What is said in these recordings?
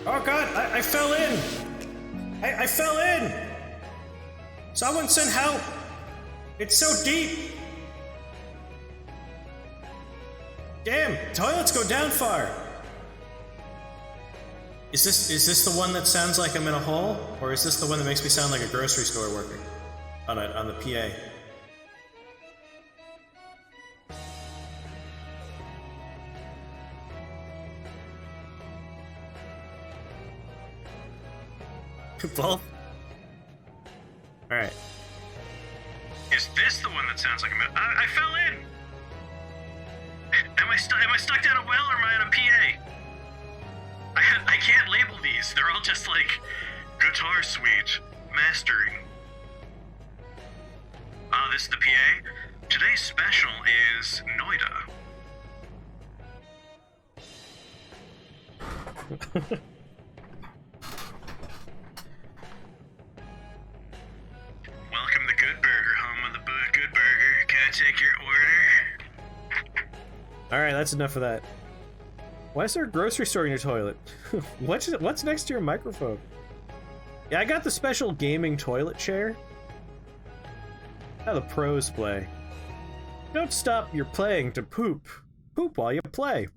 Oh god, I fell in! I fell in! Someone send help! It's so deep! Damn, toilets go down far! Is this the one that sounds like I'm in a hole? Or is this the one that makes me sound like a grocery store worker? On the PA. Both? Alright. Is this the one that sounds like I fell in! Am I stuck down a well or am I on a PA? I can't label these. They're all just like guitar suite, mastering. This is the PA. Today's special is Noita. Welcome to Good Burger, home of the Good Burger. Can I take your order? Alright, that's enough of that. Why is there a grocery store in your toilet? What's next to your microphone? Yeah, I got the special gaming toilet chair. How the pros play. Don't stop your playing to poop. Poop while you play.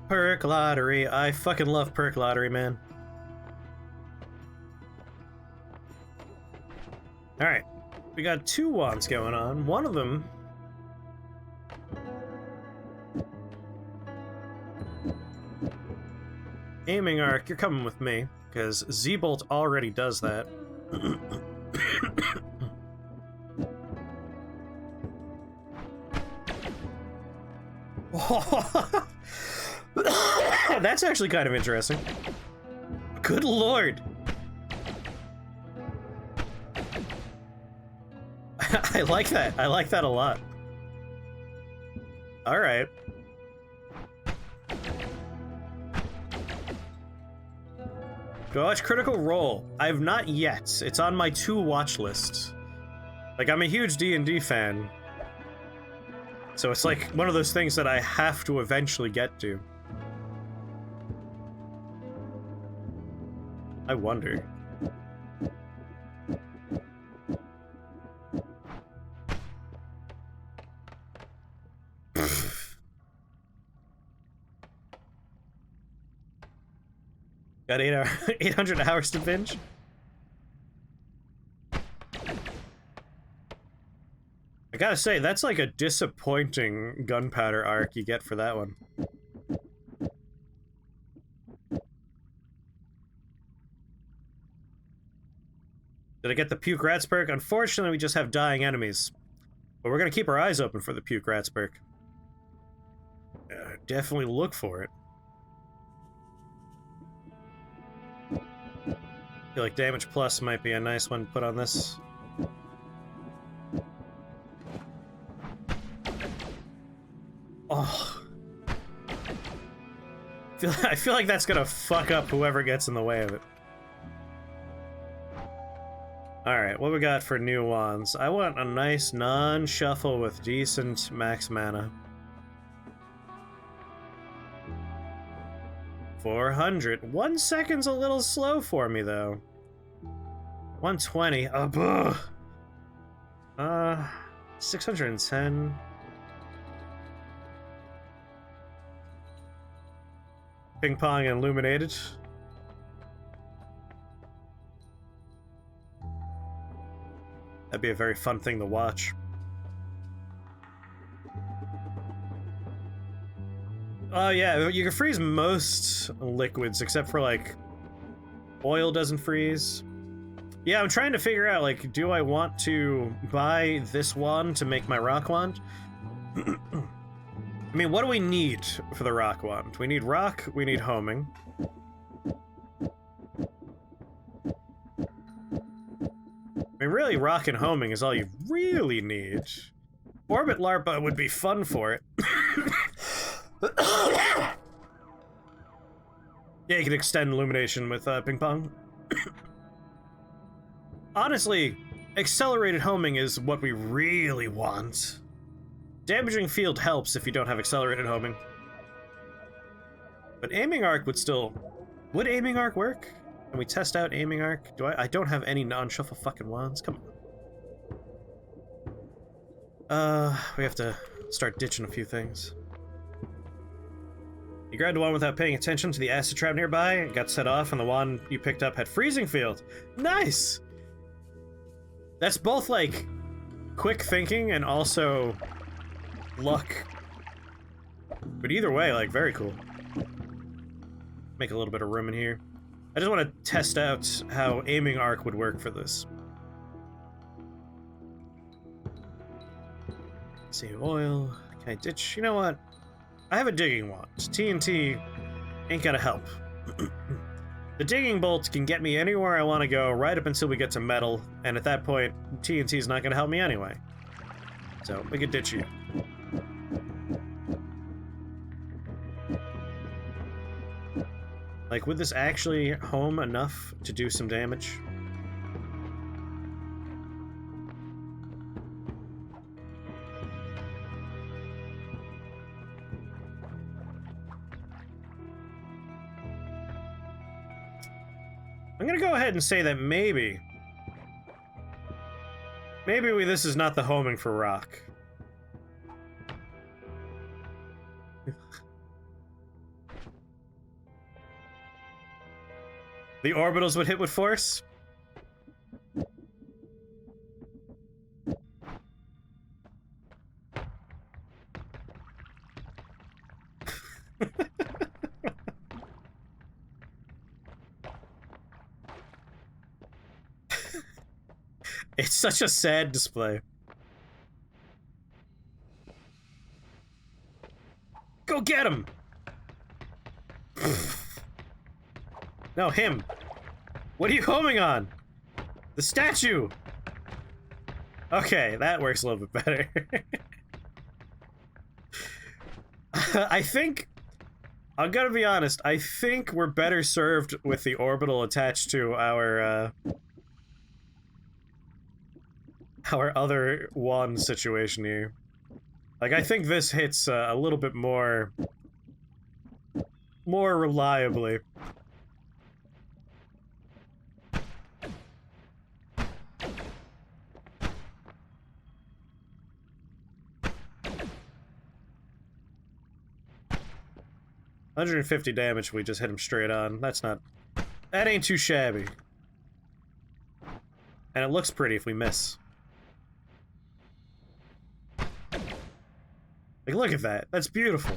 Perk lottery. I fucking love perk lottery, man. Alright. We got 2 wands going on. One of them... Aiming arc, you're coming with me, because Z-Bolt already does that. That's actually kind of interesting. Good lord! I like that. I like that a lot. Alright. Do I watch Critical Role? I have not yet. It's on my to-watch list. Like, I'm a huge D&D fan. So it's like one of those things that I have to eventually get to. I wonder. Got 800 hours to binge? I gotta say, that's like a disappointing gunpowder arc you get for that one. Did I get the Puke Rats perk? Unfortunately, we just have dying enemies. But we're gonna keep our eyes open for the Puke Rats perk. Definitely look for it. I feel like damage plus might be a nice one to put on this. Oh. I feel like that's gonna fuck up whoever gets in the way of it. Alright, what we got for new wands? I want a nice non-shuffle with decent max mana. 400. 1 second's a little slow for me, though. 120. 610. Ping Pong and Illuminated. That'd be a very fun thing to watch. Oh yeah, you can freeze most liquids except for like oil doesn't freeze. Yeah, I'm trying to figure out, like, do I want to buy this wand to make my rock wand? I mean, what do we need for the rock wand? We need rock, we need homing. I mean, really, rock and homing is all you really need. Orbit Larpa would be fun for it. Yeah, you can extend illumination with ping pong. Honestly, accelerated homing is what we really want. Damaging field helps if you don't have accelerated homing. But aiming arc would still... Would aiming arc work? Can we test out aiming arc? I don't have any non-shuffle fucking wands. Come on. We have to start ditching a few things. You grabbed one without paying attention to the acid trap nearby, and got set off, and the wand you picked up had freezing field. Nice! That's both, like, quick thinking and also luck. But either way, like, very cool. Make a little bit of room in here. I just want to test out how aiming arc would work for this. Save oil. Can I ditch? You know what? I have a digging wand. TNT ain't gonna help. The digging bolt can get me anywhere I want to go right up until we get to metal, and at that point, TNT is not gonna help me anyway. So, we could ditch you. Like, would this actually home enough to do some damage? I'm gonna go ahead and say that maybe this is not the homing for rock. The orbitals would hit with force? It's such a sad display. Go get him! No, him. What are you homing on? The statue! Okay, that works a little bit better. I think... I'm gonna be honest, I think we're better served with the orbital attached to our other wand situation here. Like, I think this hits a little bit more reliably. $150 damage if we just hit him straight on. That ain't too shabby. And it looks pretty if we miss. Like, look at that. That's beautiful.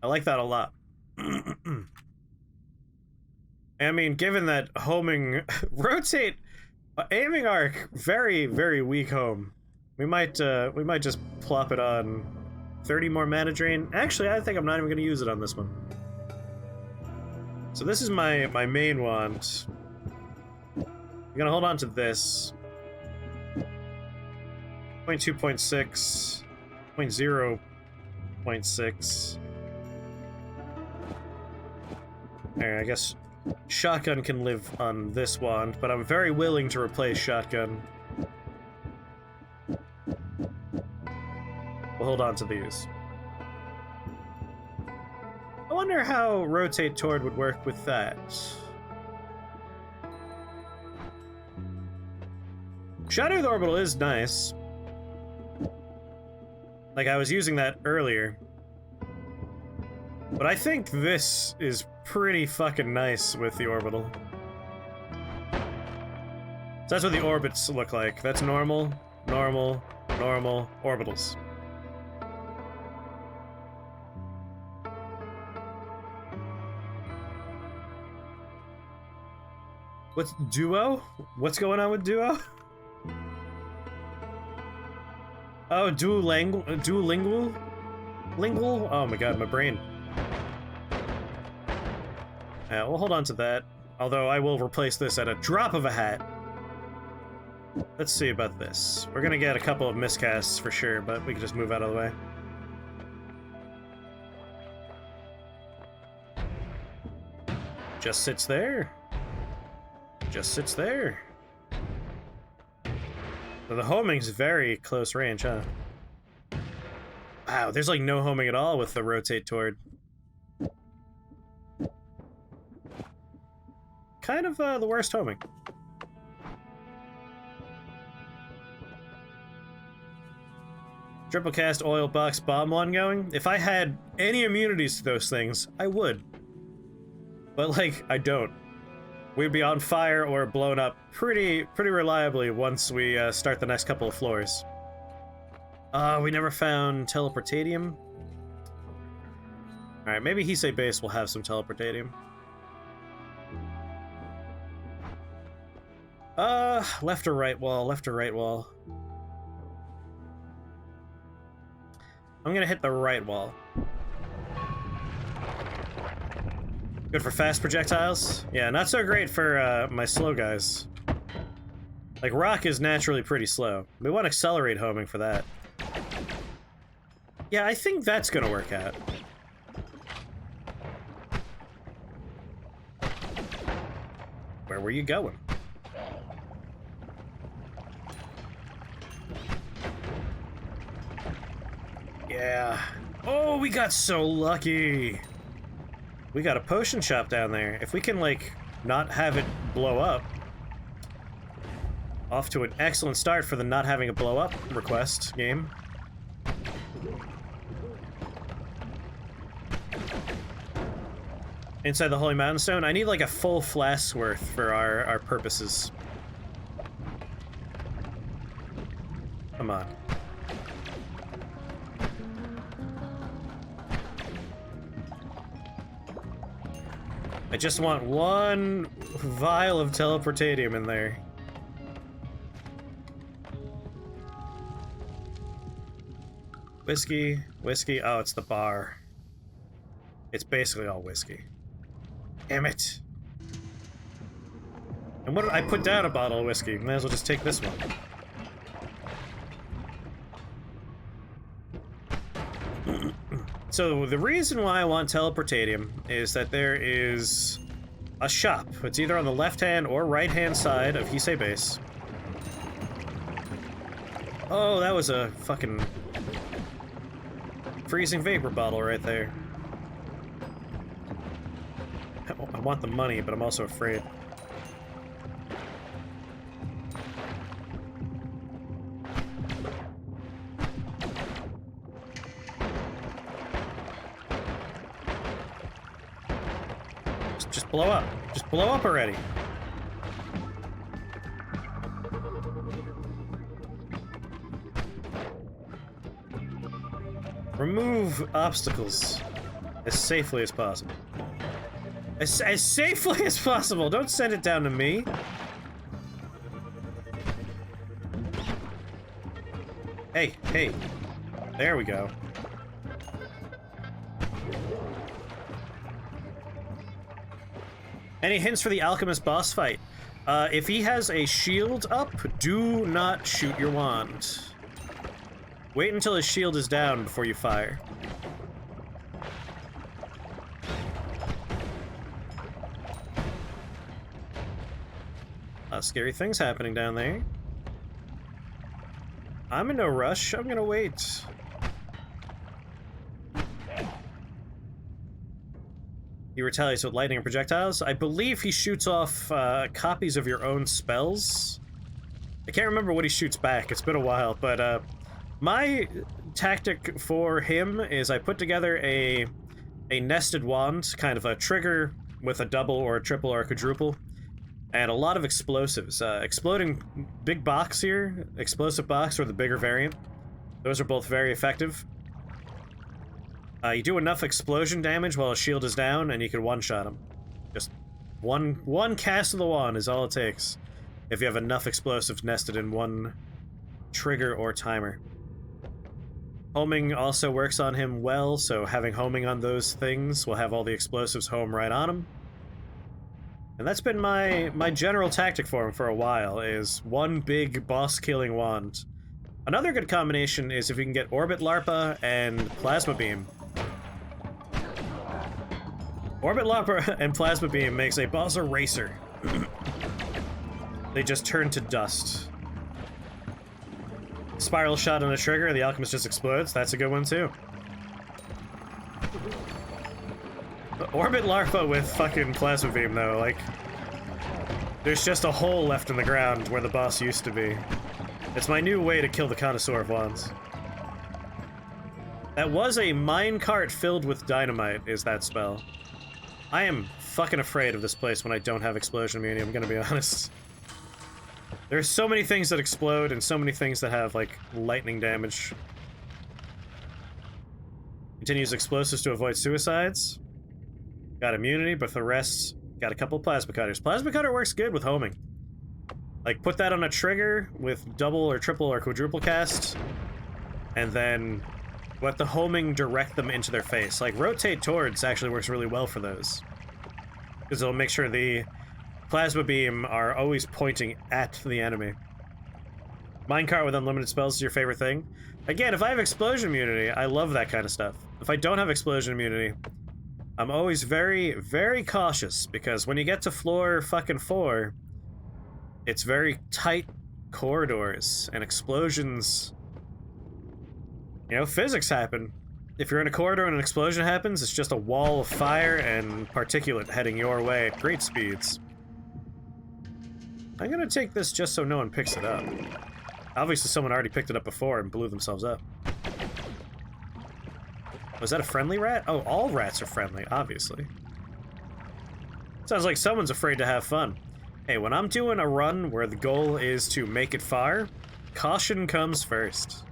I like that a lot. I mean, given that homing... rotate... aiming arc, very, very weak home. We might just plop it on 30 more mana drain. Actually, I think I'm not even going to use it on this one. So this is my main wand. I'm going to hold on to this. 0.2.6, 0.0.6. Alright, I guess shotgun can live on this wand, but I'm very willing to replace shotgun. We'll hold on to these. I wonder how rotate toward would work with that. Shadow the Orbital is nice. Like, I was using that earlier. But I think this is pretty fucking nice with the orbital. So that's what the orbits look like. That's normal, normal, normal, orbitals. What's duo? What's going on with duo? Oh, duolingual? Lingual? Oh my god, my brain. Yeah, we'll hold on to that. Although I will replace this at a drop of a hat. Let's see about this. We're gonna get a couple of miscasts for sure, but we can just move out of the way. Just sits there. Just sits there. So the homing's very close range, huh? Wow, there's like no homing at all with the rotate toward. Kind of the worst homing. Triple cast oil box bomb one going. If I had any immunities to those things, I would. But like, I don't. We'd be on fire or blown up pretty reliably once we start the next couple of floors. We never found teleportatium. Alright, maybe Hisei base will have some teleportatium. Left or right wall, left or right wall. I'm gonna hit the right wall. Good for fast projectiles? Yeah, not so great for my slow guys. Like, rock is naturally pretty slow. We want accelerate homing for that. Yeah, I think that's gonna work out. Where were you going? Yeah. Oh, we got so lucky. We got a potion shop down there. If we can, like, not have it blow up. Off to an excellent start for the not having a blow up request game. Inside the Holy Mountain Stone, I need like a full flask's worth for our purposes. Come on. I just want one vial of teleportatium in there. Whiskey, whiskey. Oh, it's the bar. It's basically all whiskey. Damn it. And what did I put down a bottle of whiskey? Might as well just take this one. So the reason why I want teleportatium is that there is a shop. It's either on the left-hand or right-hand side of Hisei base. Oh, that was a fucking freezing vapor bottle right there. I want the money, but I'm also afraid. Just blow up. Just blow up already. Remove obstacles as safely as possible. As safely as possible. Don't send it down to me. Hey, hey. There we go. Any hints for the alchemist boss fight? If he has a shield up, do not shoot your wand. Wait until his shield is down before you fire. Scary things happening down there. I'm in no rush. I'm gonna wait. He retaliates with lightning and projectiles. I believe he shoots off copies of your own spells. I can't remember what he shoots back. It's been a while, but my tactic for him is I put together a nested wand, kind of a trigger with a double or a triple or a quadruple, and a lot of explosives. Exploding big box here, explosive box, or the bigger variant. Those are both very effective. You do enough explosion damage while his shield is down, and you can one-shot him. Just one cast of the wand is all it takes, if you have enough explosives nested in one trigger or timer. Homing also works on him well, so having homing on those things will have all the explosives home right on him. And that's been my general tactic for him for a while, is one big boss-killing wand. Another good combination is if you can get Orbit Larpa and Plasma Beam. Orbit Larpa and Plasma Beam makes a boss eraser. They just turn to dust. Spiral shot on a trigger, the alchemist just explodes. That's a good one too. Orbit larva with fucking plasma beam though, like there's just a hole left in the ground where the boss used to be. It's my new way to kill the connoisseur of wands. That was a minecart filled with dynamite, is that spell. I am fucking afraid of this place when I don't have explosion immunity, I'm gonna be honest. There's so many things that explode and so many things that have, like, lightning damage. Continues explosives to avoid suicides. Got immunity, but for the rest, got a couple plasma cutters. Plasma cutter works good with homing. Like, put that on a trigger with double or triple or quadruple cast, and then let the homing direct them into their face. Like, rotate towards actually works really well for those. Because it'll make sure the plasma beam are always pointing at the enemy. Minecart with unlimited spells is your favorite thing? Again, if I have explosion immunity, I love that kind of stuff. If I don't have explosion immunity, I'm always very, very cautious, because when you get to floor fucking 4, it's very tight corridors, and explosions... You know, physics happen. If you're in a corridor and an explosion happens, it's just a wall of fire and particulate heading your way at great speeds. I'm gonna take this just so no one picks it up. Obviously someone already picked it up before and blew themselves up. Was that a friendly rat? Oh, all rats are friendly, obviously. Sounds like someone's afraid to have fun. Hey, when I'm doing a run where the goal is to make it far, caution comes first.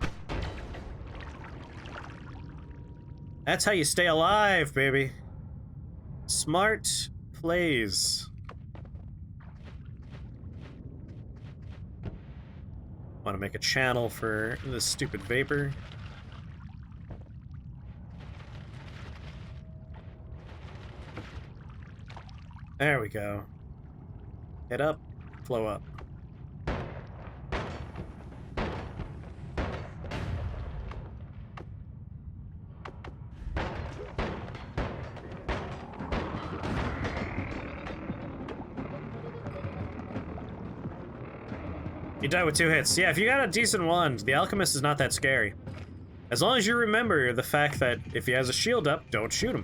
That's how you stay alive, baby. Smart plays. Want to make a channel for this stupid vapor. There we go. Head up, flow up. You die with 2 hits. Yeah, if you got a decent wand, the alchemist is not that scary. As long as you remember the fact that if he has a shield up, don't shoot him.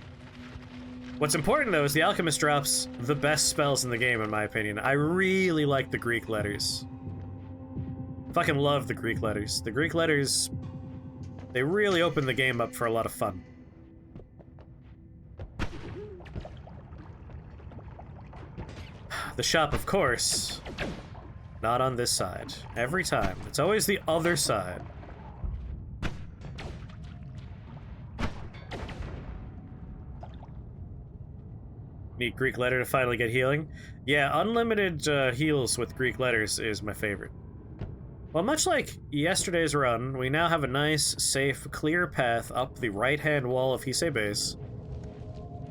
What's important, though, is the alchemist drops the best spells in the game, in my opinion. I really like the Greek letters. Fucking love the Greek letters. The Greek letters, they really open the game up for a lot of fun. The shop, of course. Not on this side. Every time. It's always the other side. Need Greek letter to finally get healing? Yeah, unlimited heals with Greek letters is my favorite. Well, much like yesterday's run, we now have a nice, safe, clear path up the right-hand wall of Hisei Base.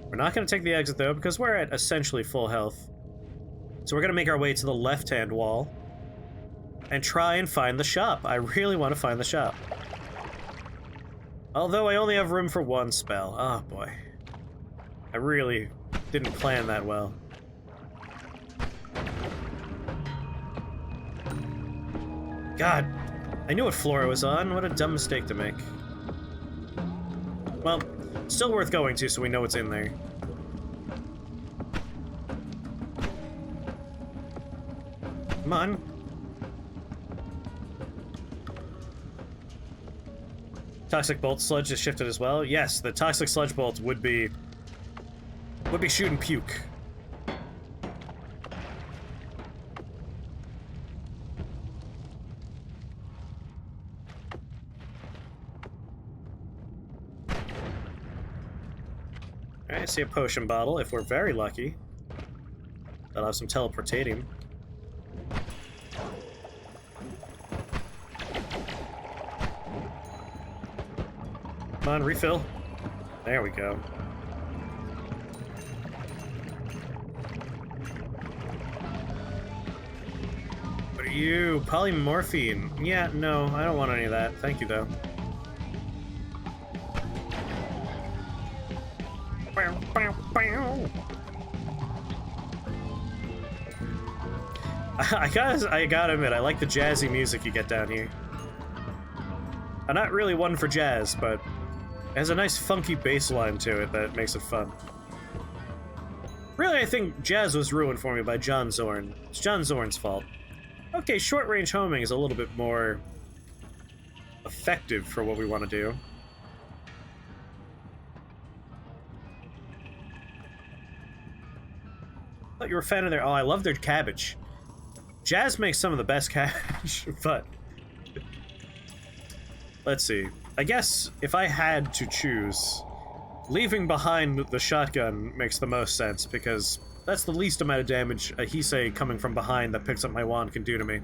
We're not going to take the exit, though, because we're at essentially full health. So we're going to make our way to the left-hand wall and try and find the shop. I really want to find the shop. Although I only have room for 1 spell. Oh, boy. I really didn't plan that well. God, I knew what floor I was on. What a dumb mistake to make. Well, still worth going to so we know what's in there. Come on. Toxic bolt sludge is shifted as well. Yes, the toxic sludge bolt would be shooting puke. Alright, I see a potion bottle. If we're very lucky, that'll have some teleportatium. Come on, refill. There we go. What are you? Polymorphine. Yeah, no, I don't want any of that. Thank you, though. I gotta admit, I like the jazzy music you get down here. I'm not really one for jazz, but it has a nice funky bass line to it that makes it fun. Really, I think jazz was ruined for me by John Zorn. It's John Zorn's fault. Okay, short-range homing is a little bit more effective for what we want to do. I thought you were a fan of their... Oh, I love their cabbage. Jazz makes some of the best cabbage, but... Let's see. I guess if I had to choose, leaving behind the shotgun makes the most sense, because that's the least amount of damage a Heisei coming from behind that picks up my wand can do to me.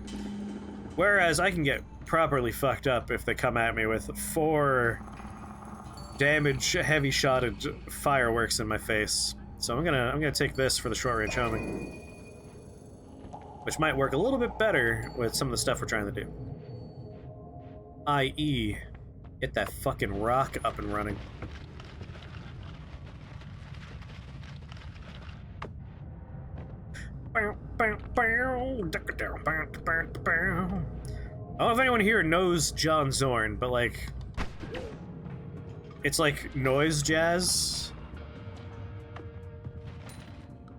Whereas I can get properly fucked up if they come at me with 4 damage, heavy-shotted fireworks in my face. So I'm gonna take this for the short-range homing, which might work a little bit better with some of the stuff we're trying to do. I.e., get that fucking rock up and running. I don't know if anyone here knows John Zorn, but like, it's like noise jazz.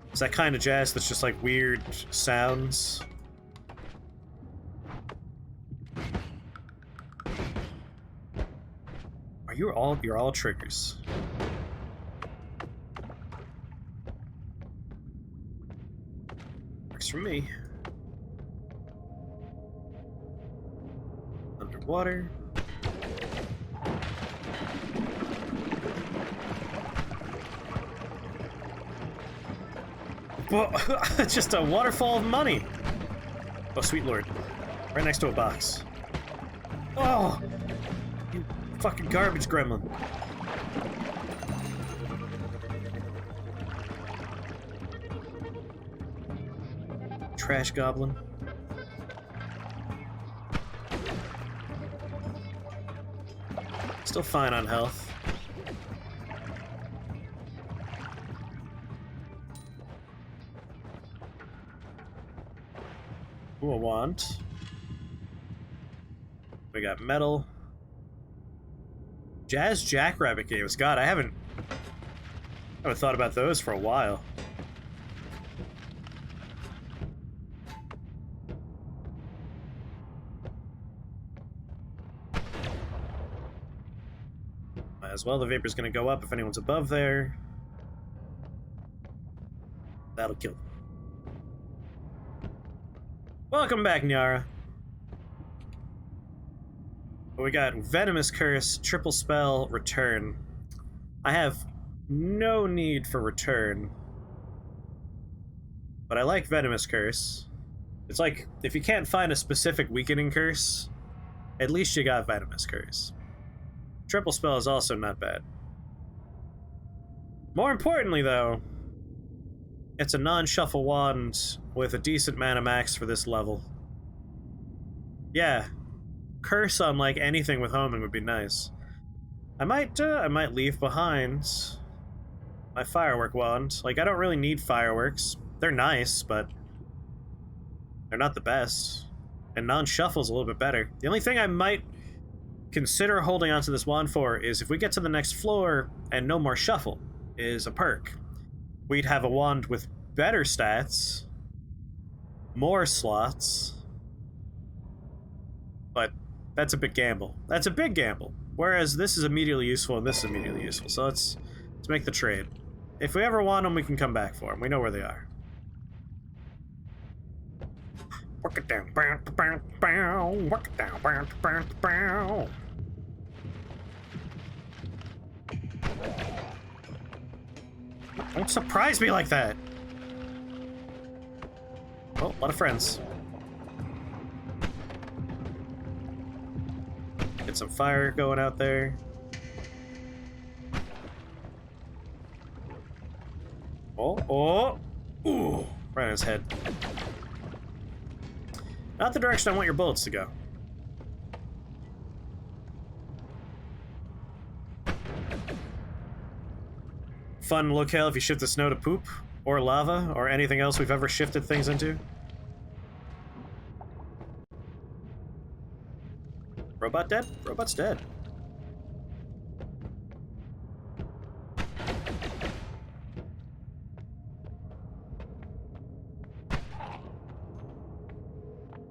It's that kind of jazz that's just like weird sounds. You're all triggers. Works for me. Underwater. Well, just a waterfall of money. Oh, sweet lord. Right next to a box. Oh! You fucking garbage gremlin. Trash goblin. Still fine on health. Ooh, a wand. We got metal. Jazz Jackrabbit games. God, I haven't thought about those for a while. Might as well. The vapor's gonna go up if anyone's above there. That'll kill them. Welcome back, Nyara. We got Venomous Curse, Triple Spell, Return. I have no need for Return, but I like Venomous Curse. It's like, if you can't find a specific weakening curse, at least you got Venomous Curse. Triple Spell is also not bad. More importantly, though, it's a non-shuffle wand with a decent mana max for this level. Yeah. Curse on like anything with homing would be nice. I might leave behind my firework wand. Like, I don't really need fireworks. They're nice, but they're not the best. And non-shuffle's a little bit better. The only thing I might consider holding onto this wand for is if we get to the next floor and no more shuffle is a perk. We'd have a wand with better stats, more slots, but that's a big gamble. That's a big gamble. Whereas this is immediately useful and this is immediately useful. So let's make the trade. If we ever want them, we can come back for them. We know where they are. Work it down. Work it down. Don't surprise me like that. Oh, a lot of friends. Get some fire going out there. Oh, ooh, right on his head. Not the direction I want your bullets to go. Fun locale if you shift the snow to poop, or lava, or anything else we've ever shifted things into. Robot dead? Robot's dead.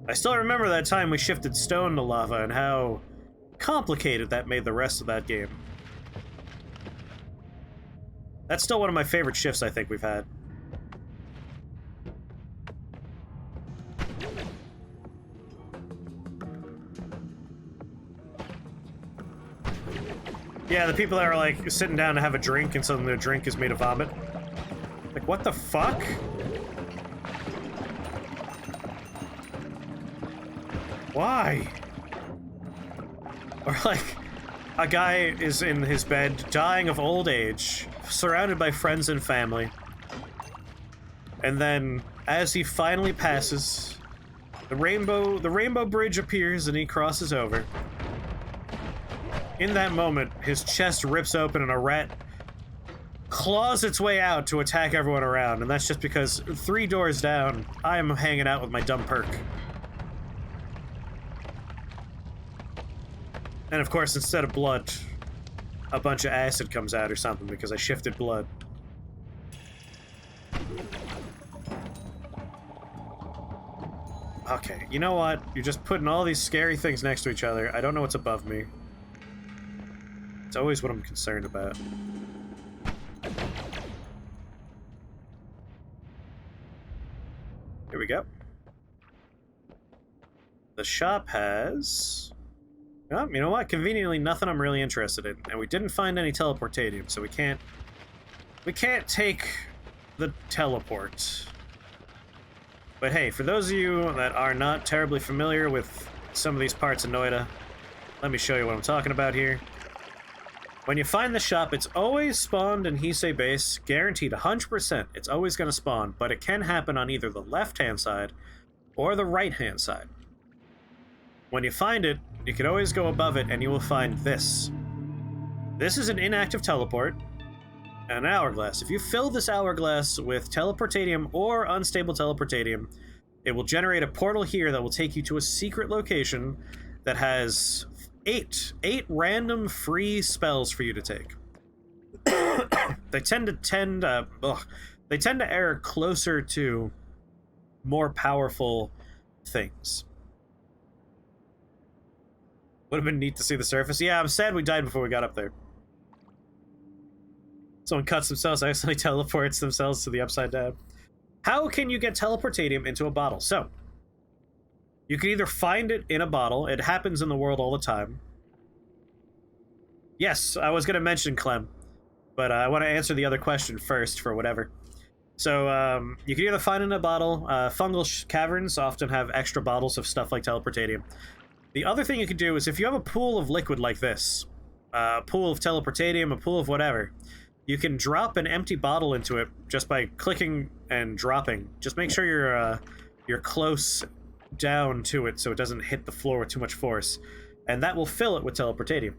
I still remember that time we shifted stone to lava and how complicated that made the rest of that game. That's still one of my favorite shifts I think we've had. Yeah, the people that are like sitting down to have a drink and suddenly their drink is made of vomit. Like, what the fuck? Why? Or like, a guy is in his bed, dying of old age, surrounded by friends and family. And then, as he finally passes, the rainbow bridge appears and he crosses over. In that moment, his chest rips open and a rat claws its way out to attack everyone around, and that's just because 3 doors down, I am hanging out with my dumb perk. And of course, instead of blood, a bunch of acid comes out or something because I shifted blood. Okay, you know what? You're just putting all these scary things next to each other. I don't know what's above me. It's always what I'm concerned about. Here we go. The shop has... Oh, you know what? Conveniently, nothing I'm really interested in. And we didn't find any teleportatium, so we can't take the teleport. But hey, for those of you that are not terribly familiar with some of these parts of Noita, let me show you what I'm talking about here. When you find the shop, it's always spawned in Heisei base, guaranteed 100%. It's always going to spawn, but it can happen on either the left-hand side or the right-hand side. When you find it, you can always go above it and you will find this. This is an inactive teleport, and an hourglass. If you fill this hourglass with teleportatium or unstable teleportatium, it will generate a portal here that will take you to a secret location that has eight random free spells for you to take. They tend to err closer to more powerful things. Would have been neat to see the surface. Yeah, I'm sad we died before we got up there. Someone cuts themselves, accidentally teleports themselves to the upside down. How can you get teleportatium into a bottle? So, you can either find it in a bottle. It happens in the world all the time. Yes, I was going to mention Clem, but I want to answer the other question first for whatever. So, you can either find it in a bottle. Fungal caverns often have extra bottles of stuff like teleportatium. The other thing you can do is if you have a pool of liquid like this, a pool of teleportatium, a pool of whatever, you can drop an empty bottle into it just by clicking and dropping. Just make sure you're close down to it so it doesn't hit the floor with too much force, and that will fill it with teleportatium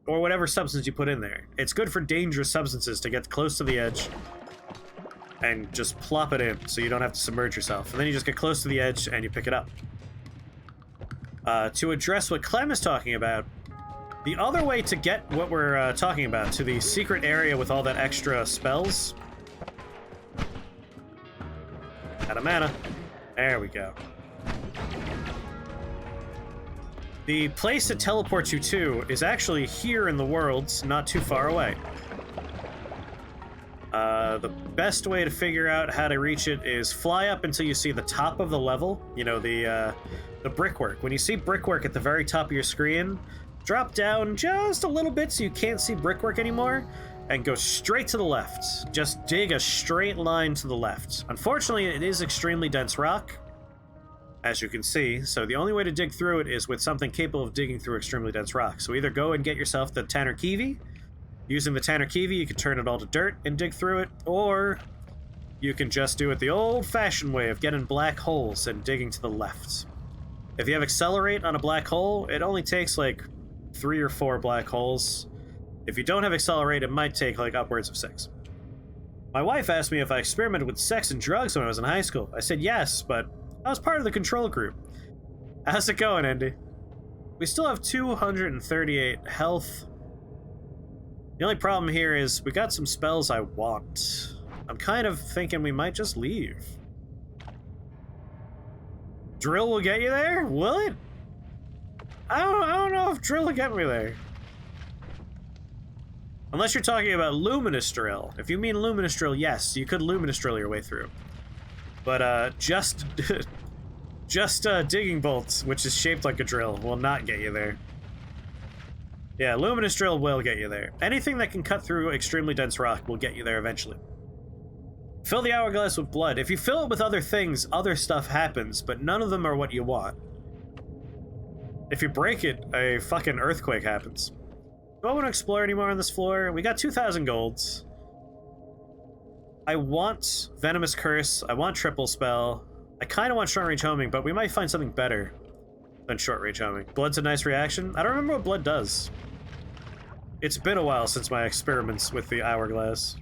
or whatever substance you put in there. It's good for dangerous substances to get close to the edge and just plop it in so you don't have to submerge yourself, and then you just get close to the edge and you pick it up. To address what Clem is talking about, the other way to get what we're talking about, to the secret area with all that extra spells... Out of mana. There we go. The place it teleports you to is actually here in the worlds, not too far away. The best way to figure out how to reach it is fly up until you see the top of the level. You know, the brickwork. When you see brickwork at the very top of your screen, drop down just a little bit so you can't see brickwork anymore, and go straight to the left. Just dig a straight line to the left. Unfortunately, it is extremely dense rock, as you can see, so the only way to dig through it is with something capable of digging through extremely dense rock. So either go and get yourself the Tanner Kevid. Using the Tanner Kevid, you can turn it all to dirt and dig through it, or you can just do it the old-fashioned way of getting black holes and digging to the left. If you have Accelerate on a black hole, it only takes like 3 or 4 black holes. If you don't have Accelerate, it might take like upwards of 6. My wife asked me if I experimented with sex and drugs when I was in high school. I said yes, but I was part of the control group. How's it going, Andy? We still have 238 health. The only problem here is we got some spells I want. I'm kind of thinking we might just leave. Drill will get you there? Will it? I don't know if drill will get me there. Unless you're talking about luminous drill. If you mean luminous drill, yes, you could luminous drill your way through. But just digging bolts, which is shaped like a drill, will not get you there. Yeah, luminous drill will get you there. Anything that can cut through extremely dense rock will get you there eventually. Fill the hourglass with blood. If you fill it with other things, other stuff happens, but none of them are what you want. If you break it, a fucking earthquake happens. Do I want to explore anymore on this floor? We got 2,000 golds. I want Venomous Curse. I want Triple Spell. I kind of want Short Range Homing, but we might find something better than Short Range Homing. Blood's a nice reaction. I don't remember what blood does. It's been a while since my experiments with the hourglass.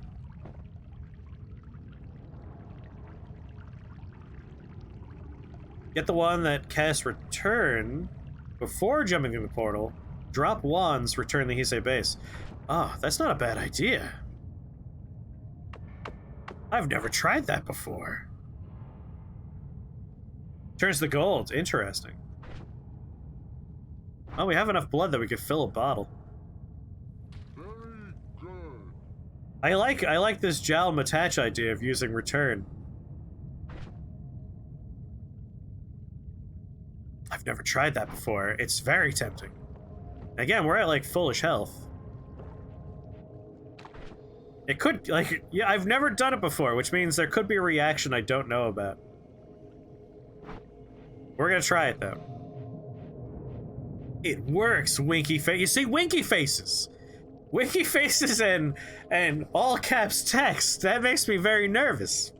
Get the one that casts Return before jumping through the portal. Drop wands, return the Hisei base. Oh, that's not a bad idea. I've never tried that before. Turns the gold. Interesting. Oh, we have enough blood that we could fill a bottle. I like this Jal Matach idea of using return. I've never tried that before. It's very tempting. Again, we're at like fullish health. It could, like, yeah, I've never done it before, which means there could be a reaction I don't know about. We're gonna try it though. It works, winky face. You see, winky faces. Winky faces and all caps text. That makes me very nervous.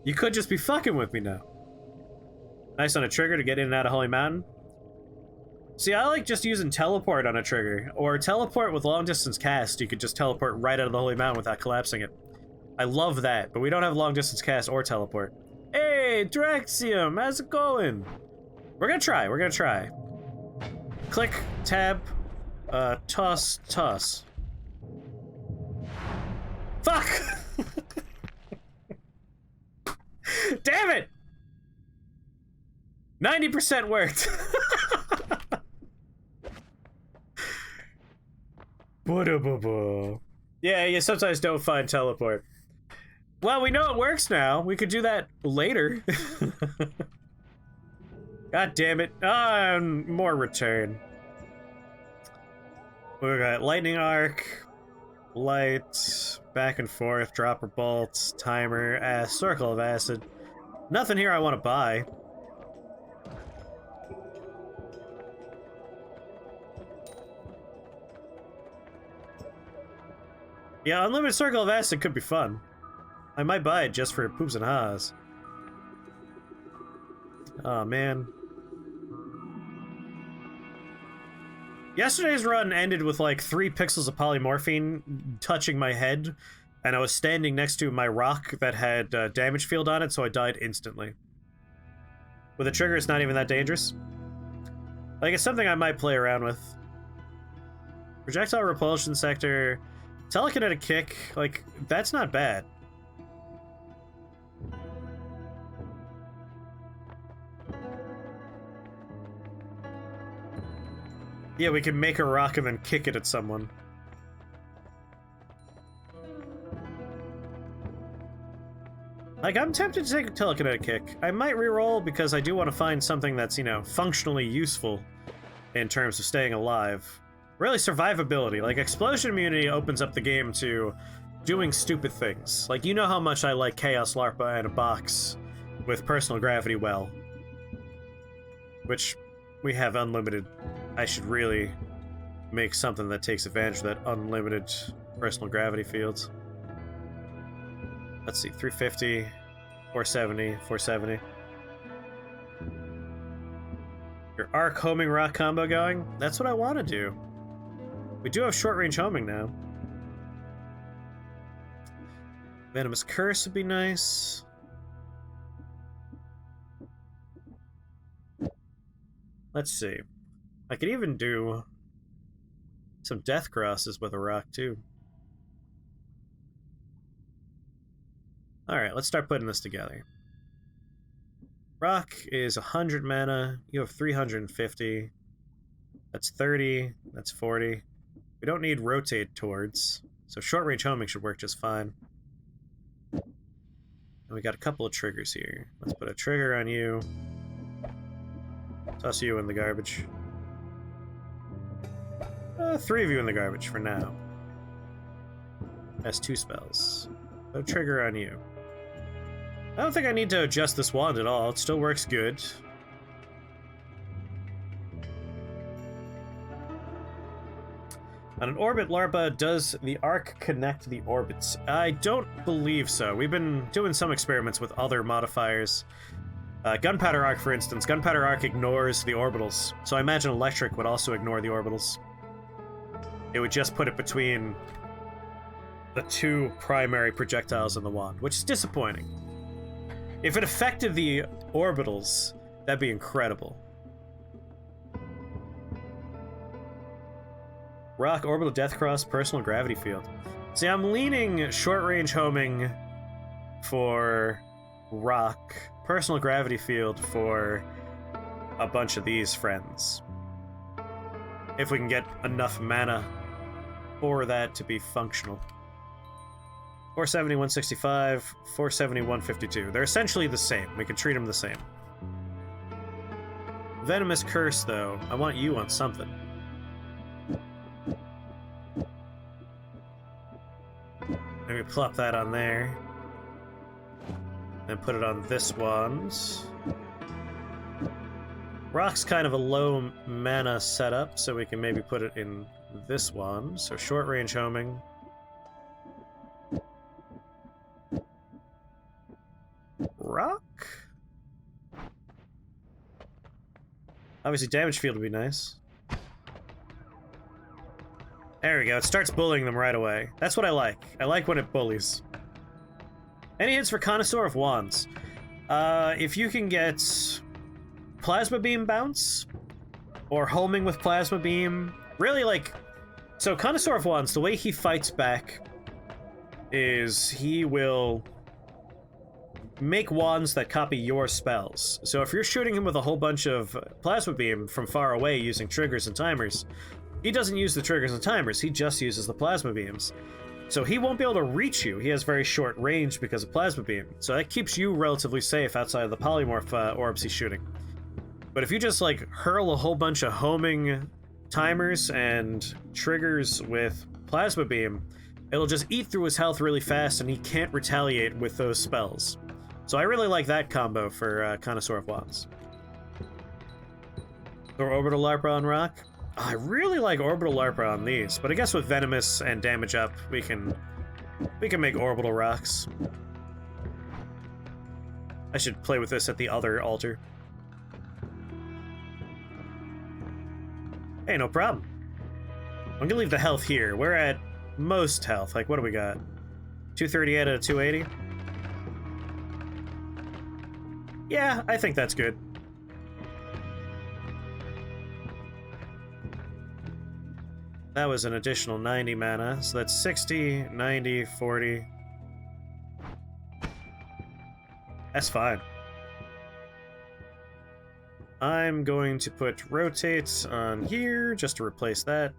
You could just be fucking with me now. Nice on a trigger to get in and out of Holy Mountain. See, I like just using teleport on a trigger, or teleport with long distance cast. You could just teleport right out of the Holy Mountain without collapsing it. I love that, but we don't have long distance cast or teleport. Hey, Draxium, how's it going? We're gonna try. Click, tab, toss. Fuck! Damn it! 90% worked. Yeah, you sometimes don't find teleport. Well, we know it works now. We could do that later. God damn it. More return. We got lightning arc, light, back and forth, dropper bolts, timer, circle of acid. Nothing here I want to buy. Yeah, unlimited circle of acid could be fun. I might buy it just for poops and ha's. Oh man. Yesterday's run ended with like 3 pixels of polymorphine touching my head, and I was standing next to my rock that had damage field on it, so I died instantly. With a trigger, it's not even that dangerous. Like, it's something I might play around with. Projectile repulsion sector, telekinetic kick, like, that's not bad. Yeah, we can make a rock and then kick it at someone. Like, I'm tempted to take a telekinetic kick. I might reroll because I do want to find something that's, you know, functionally useful in terms of staying alive. Really, survivability. Like, explosion immunity opens up the game to doing stupid things. Like, you know how much I like Chaos Larpa and a box with personal gravity well. Which, we have unlimited. I should really make something that takes advantage of that unlimited personal gravity fields. Let's see, 350, 470, 470. Your arc homing rock combo going? That's what I want to do. We do have short range homing now. Venomous Curse would be nice. Let's see. I could even do some death crosses with a rock, too. Alright, let's start putting this together. Rock is 100 mana. You have 350. That's 30. That's 40. We don't need rotate towards, so short-range homing should work just fine. And we got a couple of triggers here. Let's put a trigger on you. Toss you in the garbage. 3 of you in the garbage for now. That's 2 spells. No trigger on you. I don't think I need to adjust this wand at all. It still works good. On an orbit, LARPA, does the arc connect the orbits? I don't believe so. We've been doing some experiments with other modifiers. Gunpowder arc, for instance. Gunpowder arc ignores the orbitals. So I imagine electric would also ignore the orbitals. It would just put it between the 2 primary projectiles in the wand, which is disappointing. If it affected the orbitals, that'd be incredible. Rock, orbital death cross, personal gravity field. See, I'm leaning short-range homing for rock, personal gravity field for a bunch of these friends. If we can get enough mana for that to be functional. 470, 165, 470, 152. They're essentially the same. We can treat them the same. Venomous Curse, though. I want you on something. Maybe plop that on there. And put it on this wand. Rock's kind of a low mana setup, so we can maybe put it in this wand. So short range homing. Rock? Obviously damage field would be nice. There we go, it starts bullying them right away. That's what I like. I like when it bullies. Any hits for Connoisseur of Wands? If you can get Plasma Beam bounce, or homing with Plasma Beam, really like... So Connoisseur of Wands, the way he fights back is he will make wands that copy your spells. So if you're shooting him with a whole bunch of Plasma Beam from far away using triggers and timers, he doesn't use the triggers and timers, he just uses the Plasma Beams. So he won't be able to reach you. He has very short range because of Plasma Beam. So that keeps you relatively safe outside of the polymorph orbs he's shooting. But if you just like hurl a whole bunch of homing timers and triggers with Plasma Beam, it'll just eat through his health really fast and he can't retaliate with those spells. So I really like that combo for Connoisseur of Wands. Or Orbital LARPA on Rock. Oh, I really like Orbital LARPA on these, but I guess with Venomous and damage up, we can make Orbital Rocks. I should play with this at the other altar. Hey, no problem. I'm gonna leave the health here. We're at most health. Like, what do we got? 238 out of 280? Yeah, I think that's good. That was an additional 90 mana, so that's 60, 90, 40. That's fine. I'm going to put rotate on here just to replace that.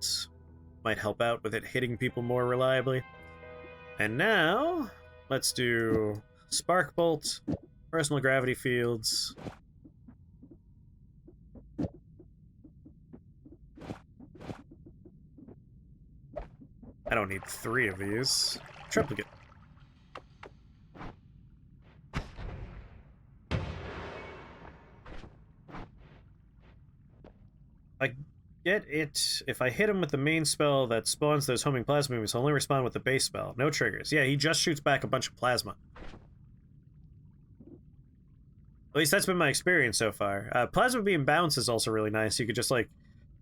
Might help out with it hitting people more reliably. And now, let's do Spark Bolt, personal gravity fields. I don't need 3 of these. Triplicate. I get it. If I hit him with the main spell that spawns those homing plasma moves, he'll only respond with the base spell. No triggers. Yeah, he just shoots back a bunch of plasma. At least that's been my experience so far. Plasma Beam Bounce is also really nice. You could just, like,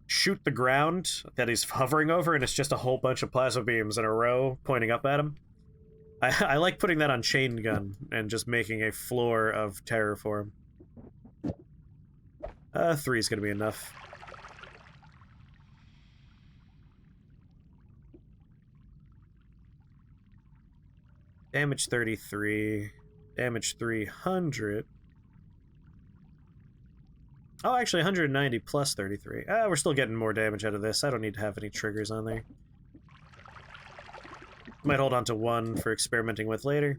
shoot the ground that he's hovering over, and it's just a whole bunch of Plasma Beams in a row pointing up at him. I like putting that on Chain Gun and just making a floor of terror for him. 3 is going to be enough. Damage 33. Damage 300. Oh, actually 190 plus 33. We're still getting more damage out of this. I don't need to have any triggers on there. Might hold on to one for experimenting with later.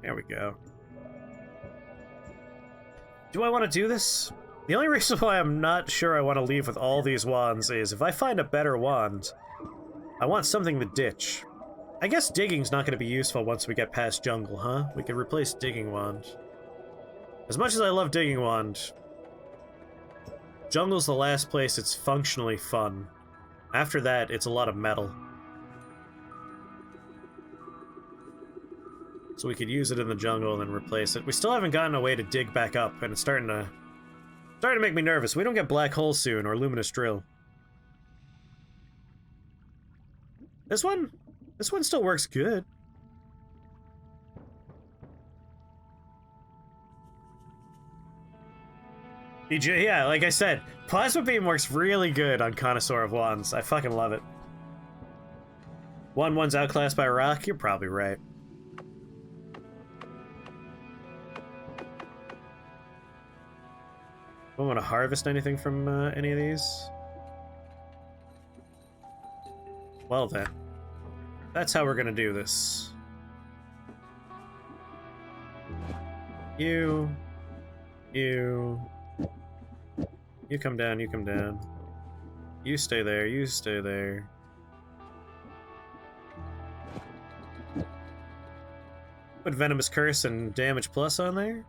There we go. Do I want to do this? The only reason why I'm not sure I want to leave with all these wands is if I find a better wand, I want something to ditch. I guess digging's not going to be useful once we get past jungle, huh? We could replace digging wand. As much as I love digging wand, jungle's the last place it's functionally fun. After that, it's a lot of metal. So we could use it in the jungle and then replace it. We still haven't gotten a way to dig back up, and it's starting to make me nervous. We don't get black hole soon, or luminous drill. This one still works good. Yeah, like I said, plasma beam works really good on Connoisseur of Wands. I fucking love it. One's outclassed by rock? You're probably right. Don't want to harvest anything from any of these? Well then. That's how we're gonna do this. You come down, you come down. You stay there, you stay there. Put Venomous Curse and Damage Plus on there.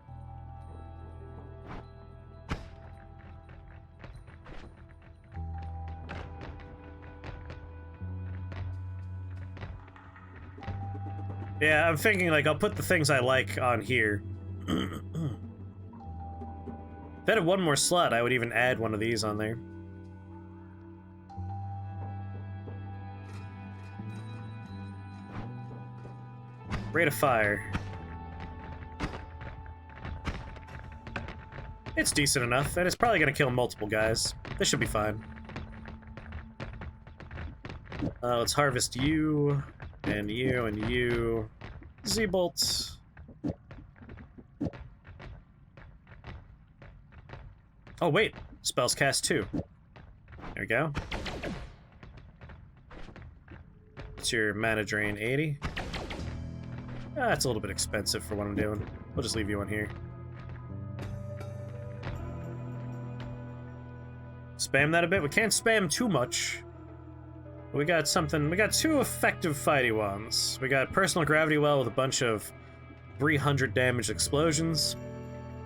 Yeah, I'm thinking, like, I'll put the things I like on here. If I had one more slot, I would even add one of these on there. Rate of fire. It's decent enough, and it's probably gonna kill multiple guys. This should be fine. Let's harvest you, and you, and you. Z-bolts. Oh wait, spells cast too. There we go. What's your mana drain? 80? That's a little bit expensive for what I'm doing. We'll just leave you on here. Spam that a bit. We can't spam too much. We got something. We got two effective fighty wands. We got personal gravity well with a bunch of 300 damage explosions.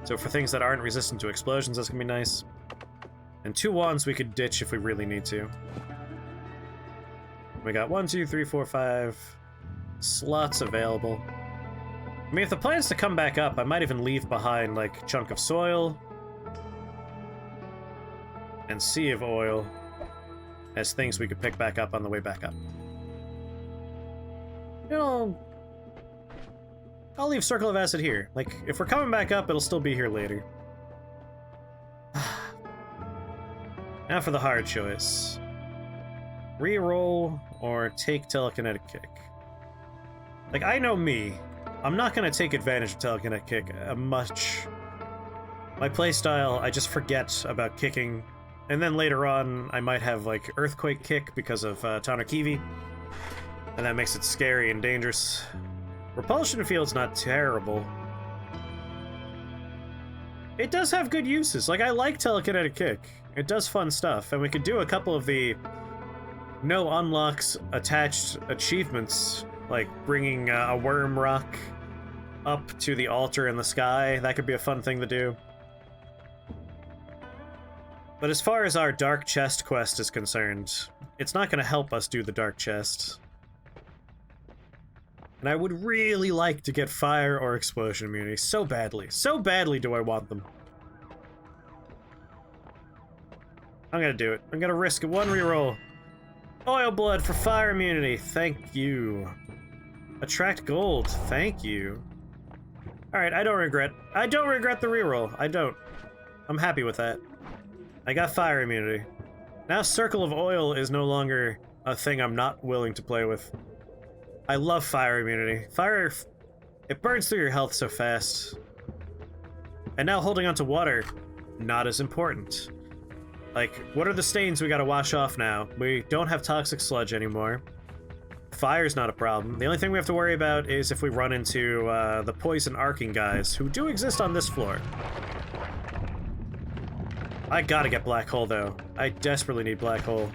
So for things that aren't resistant to explosions, that's gonna be nice. And two wands we could ditch if we really need to. We got 1, 2, 3, 4, 5 slots available. I mean, if the plan's to come back up, I might even leave behind like Chunk of Soil and Sea of Oil as things we could pick back up on the way back up. You know, I'll leave Circle of Acid here. Like, if we're coming back up, it'll still be here later. Now for the hard choice. Reroll or take Telekinetic Kick. Like, I know me. I'm not gonna take advantage of Telekinetic Kick much. My playstyle, I just forget about kicking. And then later on, I might have, like, Earthquake Kick because of Tana Kevid. And that makes it scary and dangerous. Repulsion Field's not terrible. It does have good uses. Like, I like Telekinetic Kick. It does fun stuff. And we could do a couple of the no unlocks attached achievements, like bringing a worm rock up to the altar in the sky. That could be a fun thing to do. But as far as our Dark Chest quest is concerned, it's not going to help us do the Dark Chest. And I would really like to get fire or explosion immunity so badly. So badly do I want them. I'm going to do it. I'm going to risk one reroll. Oil blood for fire immunity. Thank you. Attract gold. Thank you. Alright, I don't regret the reroll. I don't. I'm happy with that. I got fire immunity. Now Circle of Oil is no longer a thing I'm not willing to play with. I love fire immunity. Fire, it burns through your health so fast. And now holding onto water, not as important. Like, what are the stains we gotta wash off now? We don't have toxic sludge anymore. Fire's not a problem. The only thing we have to worry about is if we run into the poison arcing guys, who do exist on this floor. I gotta get black hole, though. I desperately need black hole.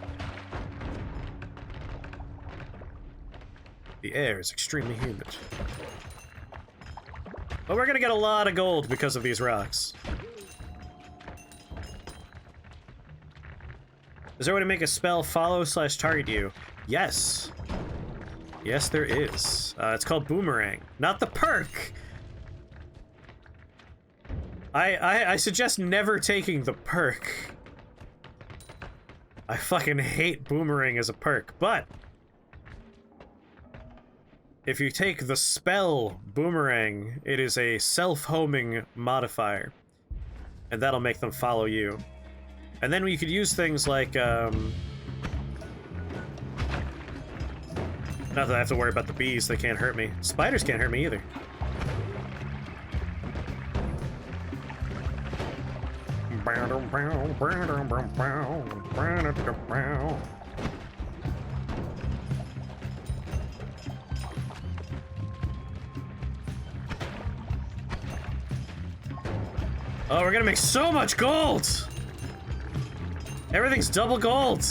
The air is extremely humid. But we're gonna get a lot of gold because of these rocks. Is there a way to make a spell follow/target you? Yes. Yes, there is. It's called Boomerang. Not the perk! I suggest never taking the perk. I fucking hate Boomerang as a perk, but if you take the spell Boomerang, it is a self-homing modifier, and that'll make them follow you. And then we could use things like, not that I have to worry about the bees, they can't hurt me. Spiders can't hurt me either. Oh, we're gonna make so much gold! Everything's double gold!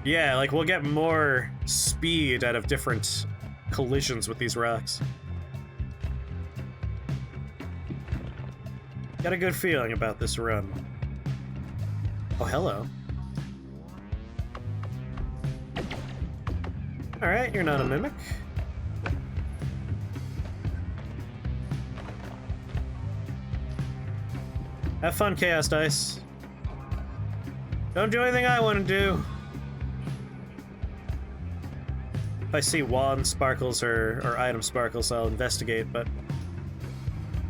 Yeah, like, we'll get more speed out of different collisions with these rocks. Got a good feeling about this run. Oh, hello. Alright, you're not a mimic. Have fun, Chaos Dice. Don't do anything I want to do. If I see wand sparkles or item sparkles, I'll investigate, but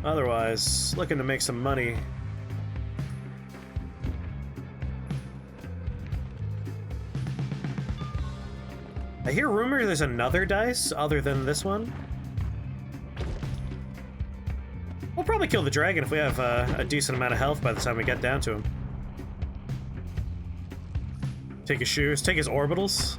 otherwise, looking to make some money. I hear rumor there's another dice other than this one. We'll probably kill the dragon if we have a decent amount of health by the time we get down to him. Take his shoes, take his orbitals.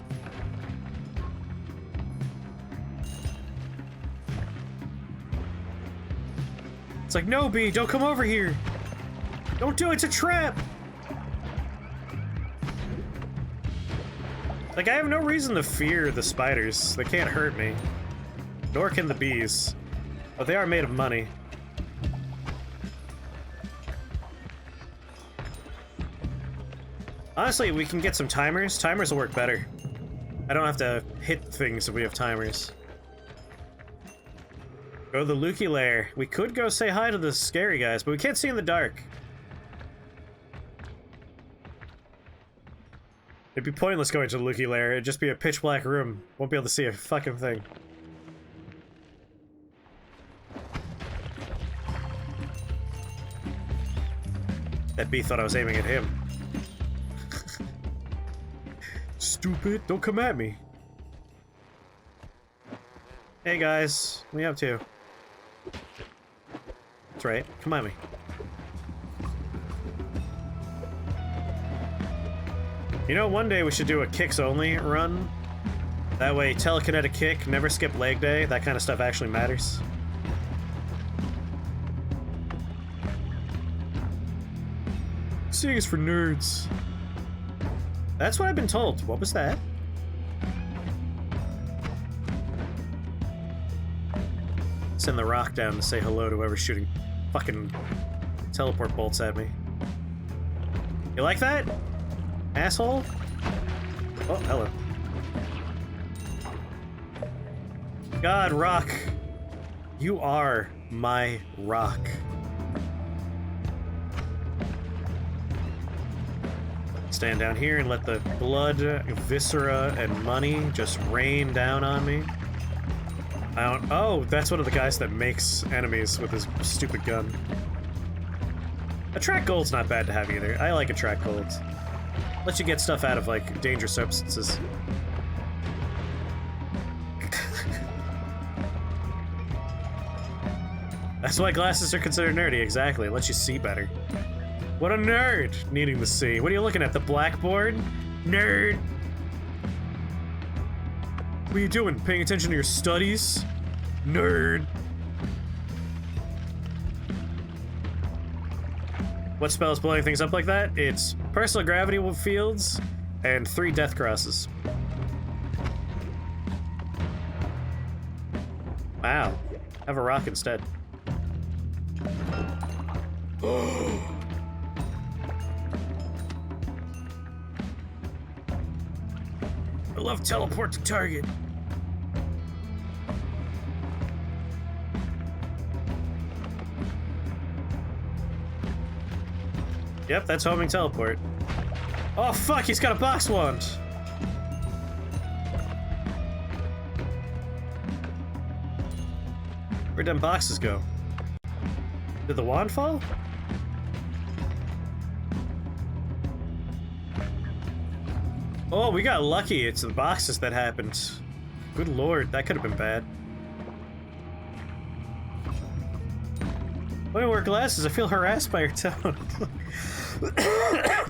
It's like, no, Bee, don't come over here. Don't do it, it's a trap. Like, I have no reason to fear the spiders. They can't hurt me. Nor can the bees. But they are made of money. Honestly, we can get some timers. Timers will work better. I don't have to hit things if we have timers. Go to the Lukey lair. We could go say hi to the scary guys, but we can't see in the dark. It'd be pointless going to the Lukey lair. It'd just be a pitch black room. Won't be able to see a fucking thing. That bee thought I was aiming at him. Stupid, don't come at me. Hey guys, what are you up to? That's right, come at me. You know, one day we should do a kicks only run. That way, telekinetic kick, never skip leg day, that kind of stuff actually matters. Seeing is for nerds. That's what I've been told. What was that? Send the rock down to say hello to whoever's shooting fucking teleport bolts at me. You like that? Asshole? Oh, hello. God, rock. You are my rock. Stand down here and let the blood, viscera, and money just rain down on me. I don't... Oh, that's one of the guys that makes enemies with his stupid gun. Attract gold's not bad to have either. I like attract gold. Lets you get stuff out of, like, dangerous substances. That's why glasses are considered nerdy, exactly. It lets you see better. What a nerd! Needing to see. What are you looking at, the blackboard? Nerd! What are you doing? Paying attention to your studies? Nerd! What spell is blowing things up like that? It's personal gravity fields and 3 death crosses. Wow. Have a rock instead. I love teleport to target. Yep, that's homing teleport. Oh fuck, he's got a box wand! Where'd them boxes go? Did the wand fall? Oh, we got lucky. It's the boxes that happened. Good lord, that could have been bad. When I wear glasses, I feel harassed by your tone.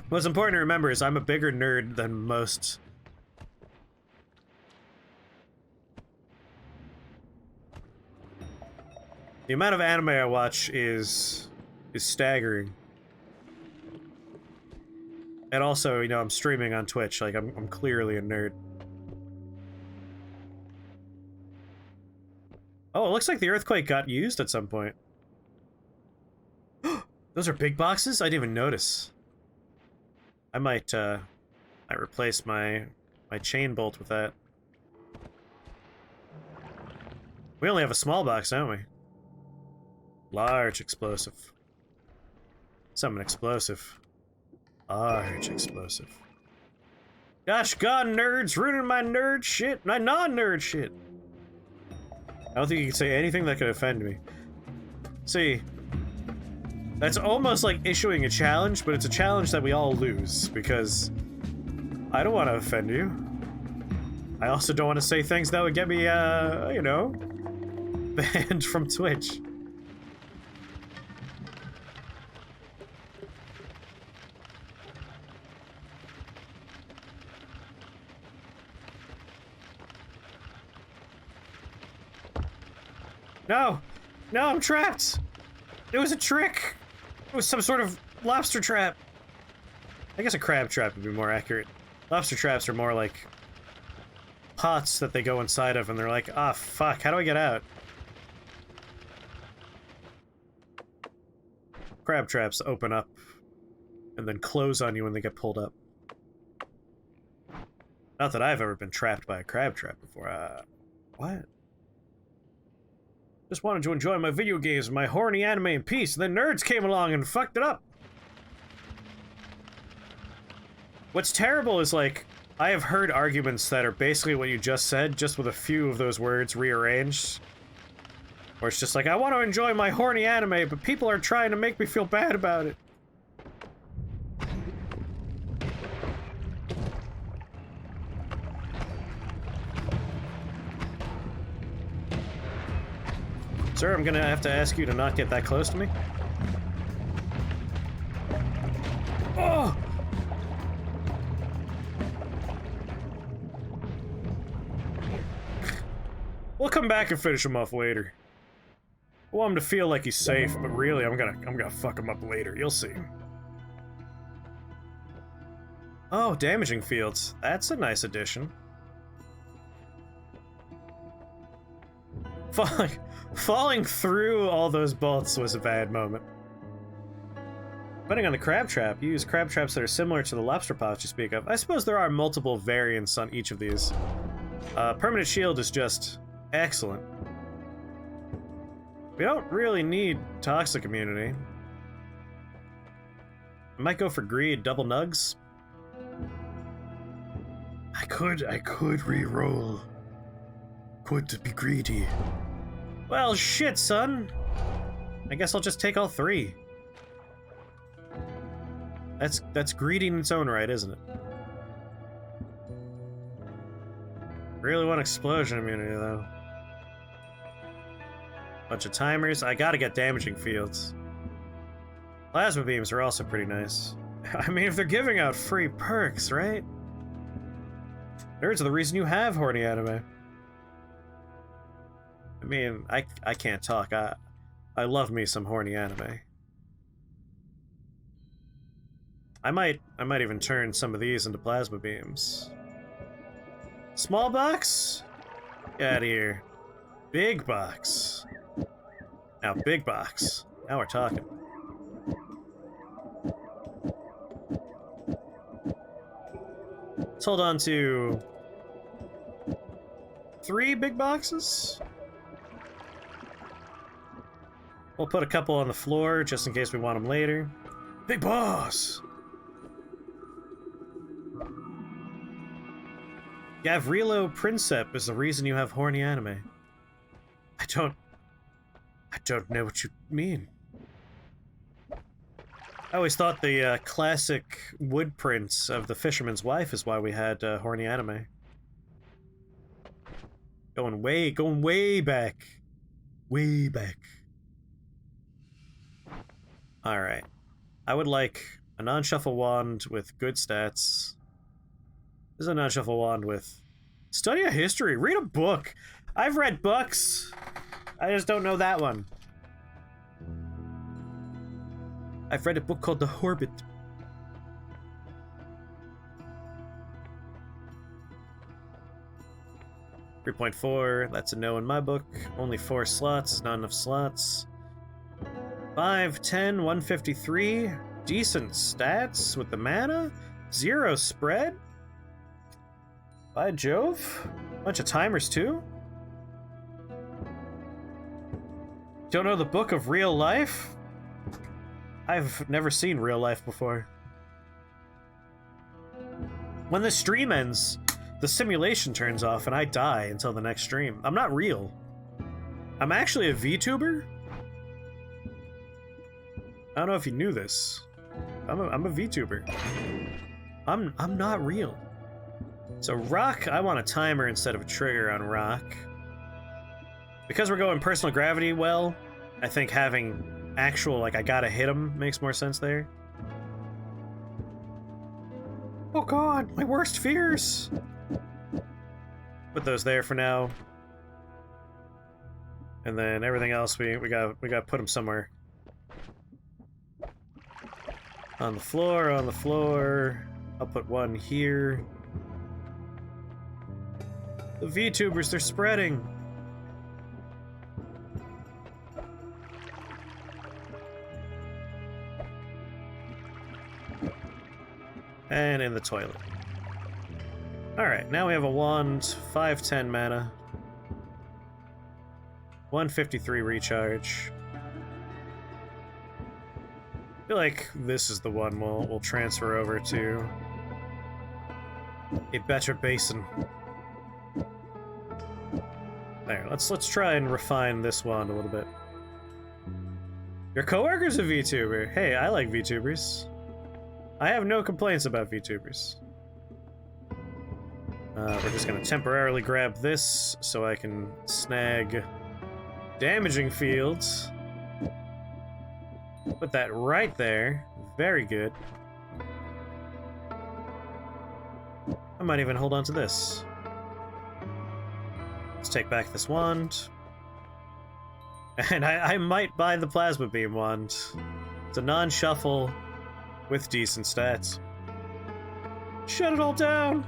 What's important to remember is I'm a bigger nerd than most. The amount of anime I watch is staggering. And also, you know, I'm streaming on Twitch, like I'm clearly a nerd. Oh, it looks like the earthquake got used at some point. Those are big boxes? I didn't even notice. I might replace my chain bolt with that. We only have a small box, don't we? Large explosive. Summon explosive. Large explosive. Gosh, God, nerds ruining my nerd shit, my non-nerd shit. I don't think you can say anything that could offend me. See, that's almost like issuing a challenge, but it's a challenge that we all lose, because I don't want to offend you. I also don't want to say things that would get me, you know, banned from Twitch. No! No, I'm trapped! It was a trick! It was some sort of lobster trap! I guess a crab trap would be more accurate. Lobster traps are more like pots that they go inside of and they're like, ah, fuck, how do I get out? Crab traps open up and then close on you when they get pulled up. Not that I've ever been trapped by a crab trap before. What? Just wanted to enjoy my video games and my horny anime in peace, and then nerds came along and fucked it up. What's terrible is, like, I have heard arguments that are basically what you just said, just with a few of those words rearranged. Where it's just like, I want to enjoy my horny anime, but people are trying to make me feel bad about it. Sir, I'm gonna have to ask you to not get that close to me. Oh! We'll come back and finish him off later. I want him to feel like he's safe, but really, I'm gonna fuck him up later. You'll see. Oh, damaging fields. That's a nice addition. Falling through all those bolts was a bad moment. Depending on the crab trap, you use crab traps that are similar to the lobster pots you speak of. I suppose there are multiple variants on each of these. Permanent shield is just excellent. We don't really need toxic immunity. I might go for greed, double nugs. I could re-roll. quit to be greedy. Well, shit, son. I guess I'll just take all 3. That's greedy in its own right, isn't it? Really want explosion immunity, though. Bunch of timers. I gotta get damaging fields. Plasma beams are also pretty nice. I mean, if they're giving out free perks, right? Nerds are the reason you have horny anime. I mean, I can't talk. I love me some horny anime. I might even turn some of these into plasma beams. Small box? Get out of here. Big box. Now, big box. Now we're talking. Let's hold on to 3 big boxes. We'll put a couple on the floor just in case we want them later. Big boss! Gavrilo Princep is the reason you have horny anime. I don't know what you mean. I always thought the classic wood prints of the fisherman's wife is why we had horny anime. Going way back. Way back. Alright. I would like a non-shuffle wand with good stats. This is a non-shuffle wand with... Study a history. Read a book. I've read books. I just don't know that one. I've read a book called The Hobbit. $3.4, that's a no in my book. Only 4 slots is not enough slots. 5, 10, 153. Decent stats with the mana. 0 spread. By Jove. Bunch of timers too. Don't know the book of real life? I've never seen real life before. When the stream ends, the simulation turns off and I die until the next stream. I'm not real. I'm actually a VTuber. I don't know if you knew this. I'm a VTuber. I'm not real. So rock, I want a timer instead of a trigger on rock. Because we're going personal gravity well, I think having actual, like, I gotta hit him makes more sense there. Oh god, my worst fears! Put those there for now. And then everything else, we gotta put them somewhere. On the floor, on the floor. I'll put one here. The VTubers, they're spreading! And in the toilet. Alright, now we have a wand, 510 mana. 153 recharge. I feel like this is the one we'll transfer over to a better basin. There, let's try and refine this wand a little bit. Your coworker's a VTuber. Hey, I like VTubers. I have no complaints about VTubers. We're just gonna temporarily grab this so I can snag damaging fields. Put that right there. Very good. I might even hold on to this. Let's take back this wand. And I might buy the plasma beam wand. It's a non-shuffle with decent stats. Shut it all down!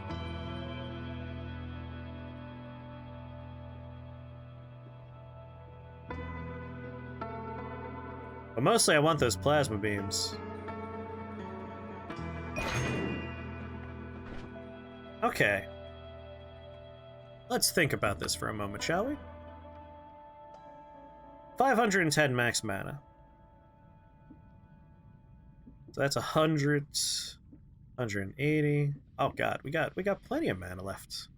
But mostly I want those plasma beams. Okay. Let's think about this for a moment, shall we? 510 max mana. So that's 100, 180. Oh god, we got plenty of mana left.